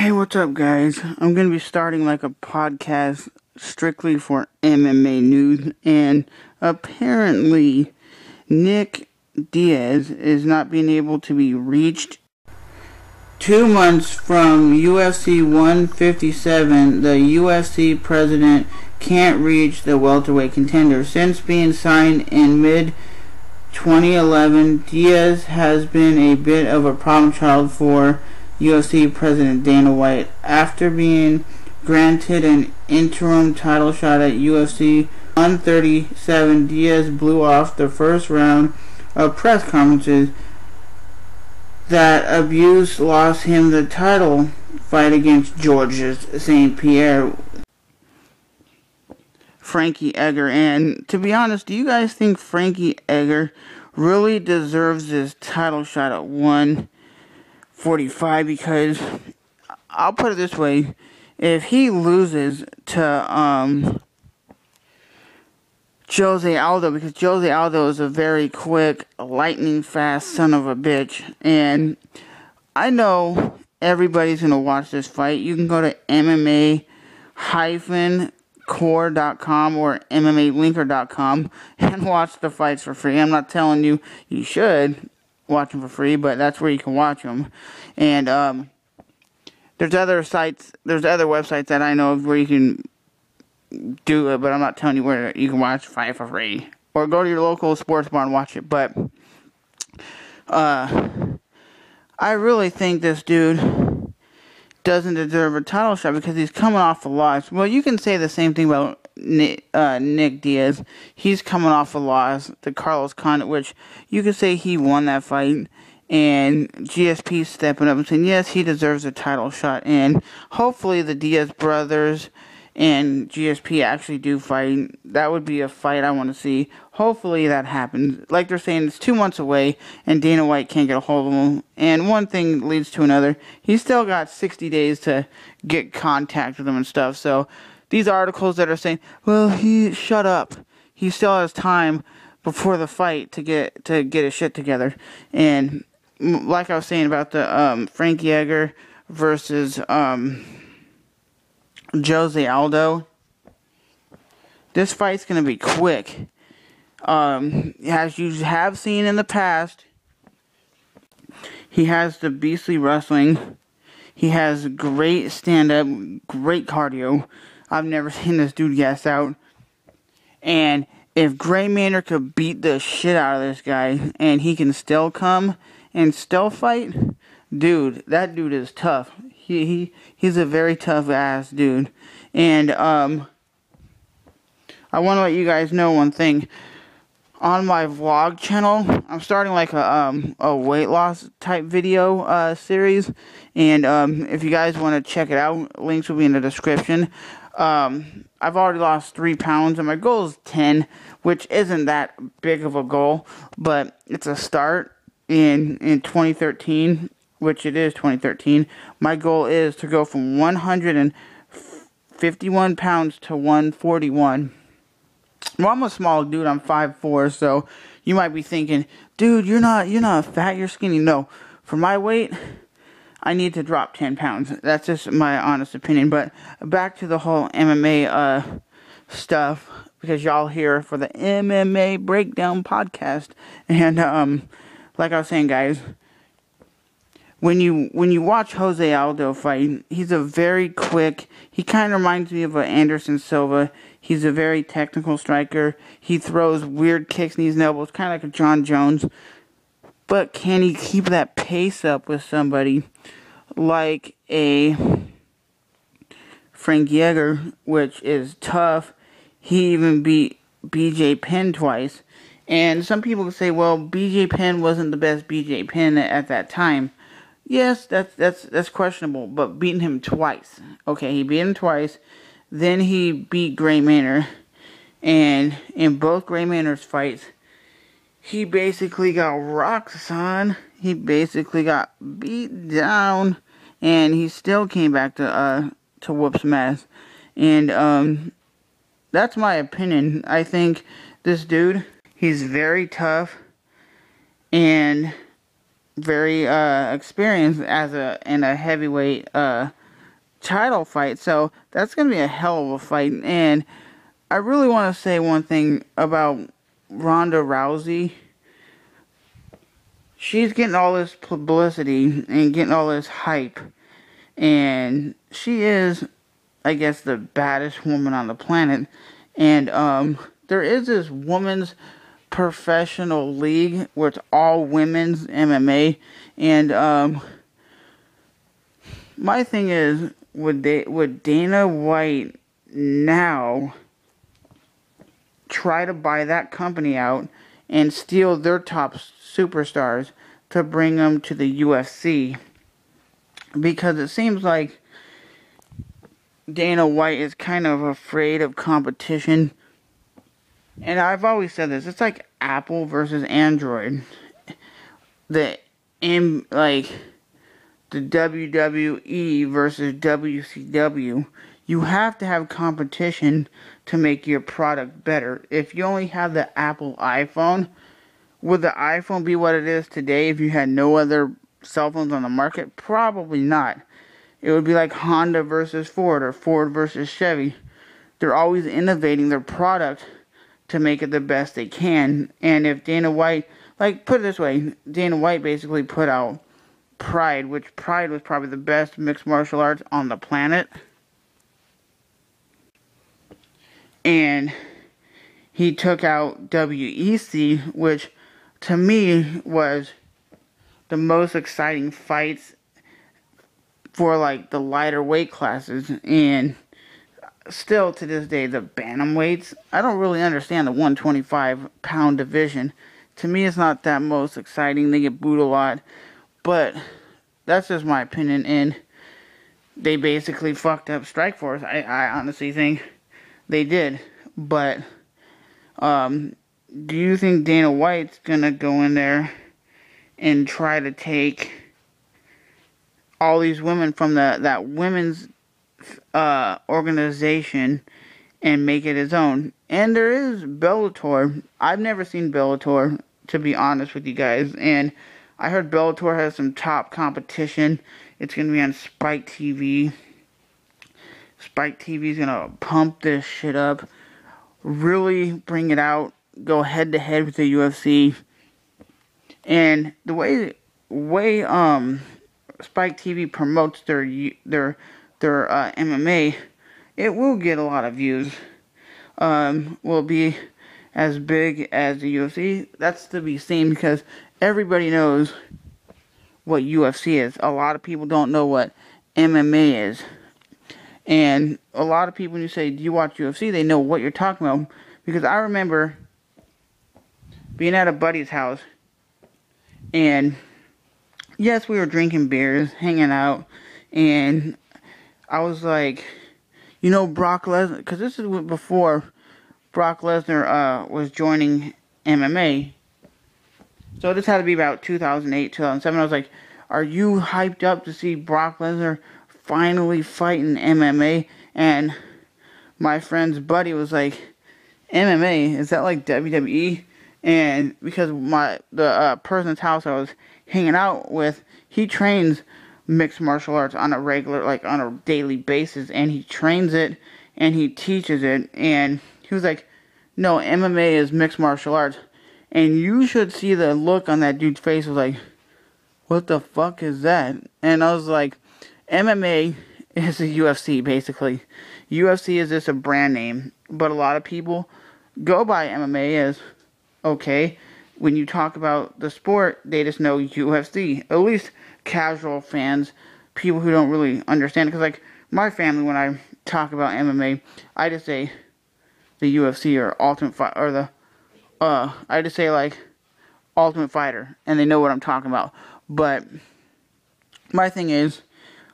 Hey, what's up, guys? I'm going to be starting like a podcast strictly for MMA news, and apparently Nick Diaz is not being able to be reached. 2 months from UFC 157, the UFC president can't reach the welterweight contender. Since being signed in mid-2011, Diaz has been a bit of a problem child for UFC President Dana White. After being granted an interim title shot at UFC 137, Diaz blew off the first round of press conferences. That abuse lost him the title fight against Georgia's St-Pierre, Frankie Edgar. And to be honest, do you guys think Frankie Edgar really deserves this title shot at 145? Because I'll put it this way, if he loses to Jose Aldo, because Jose Aldo is a very quick, lightning fast son of a bitch, and I know everybody's going to watch this fight. You can go to MMA-core.com or MMAlinker.com and watch the fights for free. I'm not telling you you should watch them for free, but that's where you can watch them. And there's other websites that I know of where you can do it, but I'm not telling you where you can watch fight for free, or go to your local sports bar and watch it. But I really think this dude doesn't deserve a title shot because he's coming off a loss. Well, you can say the same thing about Nick Diaz. He's coming off a loss to Carlos Condit, which you could say he won that fight, and GSP stepping up and saying yes, he deserves a title shot. And hopefully the Diaz brothers and GSP actually do fight. That would be a fight I want to see. Hopefully that happens. Like they're saying, it's 2 months away, and Dana White can't get a hold of him. And one thing leads to another. He's still got 60 days to get contact with him and stuff. So these articles that are saying, well, shut up. He still has time before the fight to get his shit together. And like I was saying about the Frankie Edgar versus Jose Aldo, this fight's going to be quick. As you have seen in the past, he has the beastly wrestling. He has great stand-up, great cardio. I've never seen this dude gas out. And if Gray Maynard could beat the shit out of this guy, and he can still come and still fight, dude, that dude is tough. He's a very tough ass dude. And I want to let you guys know one thing. On my vlog channel, I'm starting like a weight loss type video series, and if you guys want to check it out, links will be in the description. I've already lost 3 pounds, and my goal is 10, which isn't that big of a goal, but it's a start in 2013. Which it is 2013, my goal is to go from 151 pounds to 141. Well, I'm a small dude, I'm 5'4", so you might be thinking, dude, you're not fat, you're skinny. No, for my weight, I need to drop 10 pounds. That's just my honest opinion. But back to the whole MMA stuff, because y'all here for the MMA Breakdown podcast. And like I was saying, guys, When you watch Jose Aldo fight, he's a very quick, he kind of reminds me of Anderson Silva. He's a very technical striker. He throws weird kicks, knees, and elbows, kind of like a John Jones. But can he keep that pace up with somebody like a Frankie Edgar, which is tough? He even beat BJ Penn twice. And some people say, well, BJ Penn wasn't the best BJ Penn at that time. Yes, that's questionable, but beating him twice. Okay, he beat him twice. Then he beat Gray Maynard. And in both Gray Maynard's fights, he basically got rocked, son. He basically got beat down. And he still came back to whoop some ass. And that's my opinion. I think this dude, he's very tough. And very experienced in a heavyweight title fight. So that's going to be a hell of a fight. And I really want to say one thing about Ronda Rousey. She's getting all this publicity and getting all this hype. And she is, I guess, the baddest woman on the planet. And there is this women's professional league where it's all women's MMA. And my thing is, would Dana White now try to buy that company out and steal their top superstars to bring them to the UFC? Because it seems like Dana White is kind of afraid of competition. And I've always said this, it's like Apple versus Android. The WWE versus WCW. You have to have competition to make your product better. If you only have the Apple iPhone, would the iPhone be what it is today if you had no other cell phones on the market? Probably not. It would be like Honda versus Ford or Ford versus Chevy. They're always innovating their product to make it the best they can. And if Dana White, like, put it this way, Dana White basically put out Pride, which Pride was probably the best mixed martial arts on the planet. And he took out WEC, which to me was the most exciting fights for like the lighter weight classes. And still to this day, the bantamweights, I don't really understand the 125-pound division. To me, it's not that most exciting. They get booed a lot. But that's just my opinion. And they basically fucked up Strikeforce. I honestly think they did. But do you think Dana White's gonna go in there and try to take all these women from that women's organization and make it his own? And there is Bellator. I've never seen Bellator, to be honest with you guys. And I heard Bellator has some top competition. It's going to be on Spike TV. Spike TV is going to pump this shit up. Really bring it out. Go head to head with the UFC. And the way Spike TV promotes their MMA, it will get a lot of views. Will be as big as the UFC? That's to be seen, because everybody knows what UFC is. A lot of people don't know what MMA is. And a lot of people, when you say, do you watch UFC, they know what you're talking about. Because I remember being at a buddy's house, and yes, we were drinking beers, hanging out, and I was like, you know, Brock Lesnar, because this is before Brock Lesnar was joining MMA. So this had to be about 2008, 2007. I was like, are you hyped up to see Brock Lesnar finally fighting MMA? And my friend's buddy was like, MMA? Is that like WWE? And because the person's house I was hanging out with, he trains mixed martial arts on a regular, like on a daily basis, and he trains it and he teaches it. And he was like, no, MMA is mixed martial arts. And you should see the look on that dude's face. Was like, what the fuck is that? And I was like, MMA is the UFC, basically. UFC is just a brand name, but a lot of people go by MMA as, okay, when you talk about the sport, they just know UFC. At least casual fans, people who don't really understand. Because, like, my family, when I talk about MMA, I just say the UFC or Ultimate Fighter, or the, I just say, like, Ultimate Fighter, and they know what I'm talking about. But my thing is,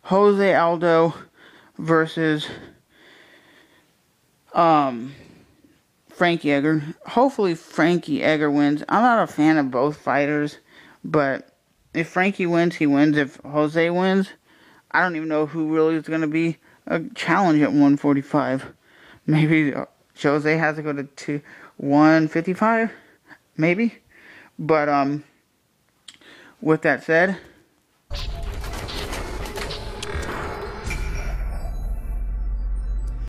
Jose Aldo versus Frankie Edgar. Hopefully Frankie Edgar wins. I'm not a fan of both fighters, but if Frankie wins, he wins. If Jose wins, I don't even know who really is going to be a challenge at 145. Maybe Jose has to go to 155, maybe. But with that said,